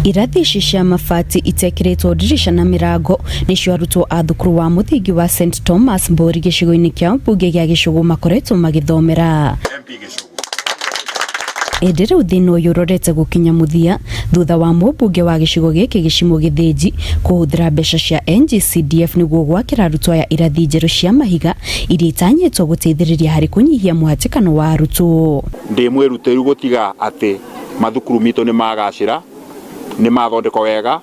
Irathi ici cia mabati itekiritwo dirisha na mirango nicio arutwo a thukuru wa muthingi wa St Thomas Mburi gicigo-ini kia mbunge gia Gicugu makoretwo magithomera. Endere uthini uyu urorete gukinya muthia thutha wa mbunge wa gicigo giki Gicimo Githinji kuhuthira mbeca cia NGCDF niguo gwakira arutwo aya irathi njeru cia mahiga iria itanyitwo guteithiriria hari kunyihia muhatikano wa arutwo. Ndi mwirutiru gutiga ati mathukuru mitu ni magacira ni mathondeko wega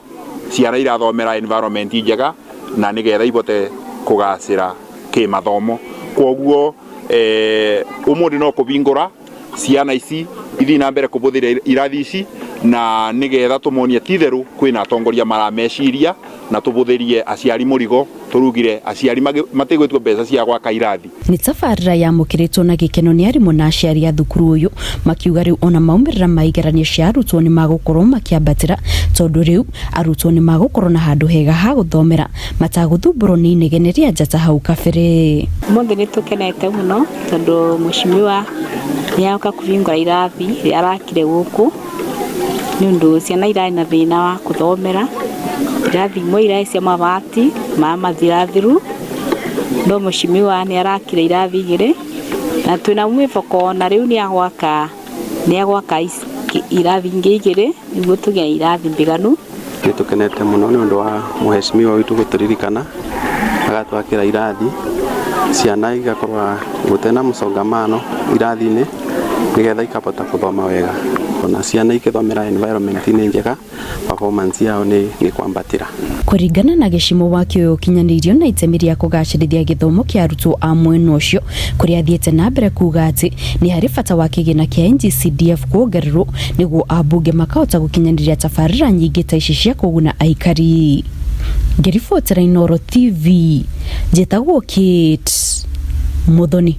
ciana irathomera environment njega na nigetha ibote kugacira ki mathomo. Koguo umuthi no kubingura ciana ici ithi na mbere kubuthira irathi ici na nigetha tumonia titheru kwina atongoria marameciria na tubuthirie aciari murigo turugire aciari matigwitwo mbeca cia gwaka irathi. Ni tabarira yamukiritwo na gikeno ni arimu na aciari a thukuru uyu makiuga riu ona maumirira maigeranio cia arutwo ni magukorwo makiambatira tondu riu arutwo ni magukorwo na handu hega ha guthomera mataguthumbũrwo ni inegene ria njata hau kabere. Muthi ni tukenete muno tondu mucimiwa niauka kuvingura irathi ria arakire guku nundu ciana irai na thina wa kuthomera irathi imwe irai cia mabati ma mathirathiru no mucimiwa ni arakire irathi igiri na twina mwifoko na riu ni agwaka irathi ingi igiri niguo tugia irathi mbiganu. Nitukenete muno ni undu wa muheshimiwa witu guturirikana agatwakira irathi ciana igakorwa gutena musongamano irathi-ini nigetha ikabota kuthoma wega ona ciana ikithomera environment ni njega performance yao ni kwambatira. Kuringana na Gicimo wakio ukinyanirio na itemi ria kugacirithia githomo kia arutwo a mwena ucio kuria thiete na mbere kuga ati ni hari bata wa kigina kia NGCDF kuongererwo niguo ambunge makahota gukinyaniria tabarira nyingi ta ici cia kuguna aikari. Ngiribotera Inooro TV njitagwo Kate Muthoni.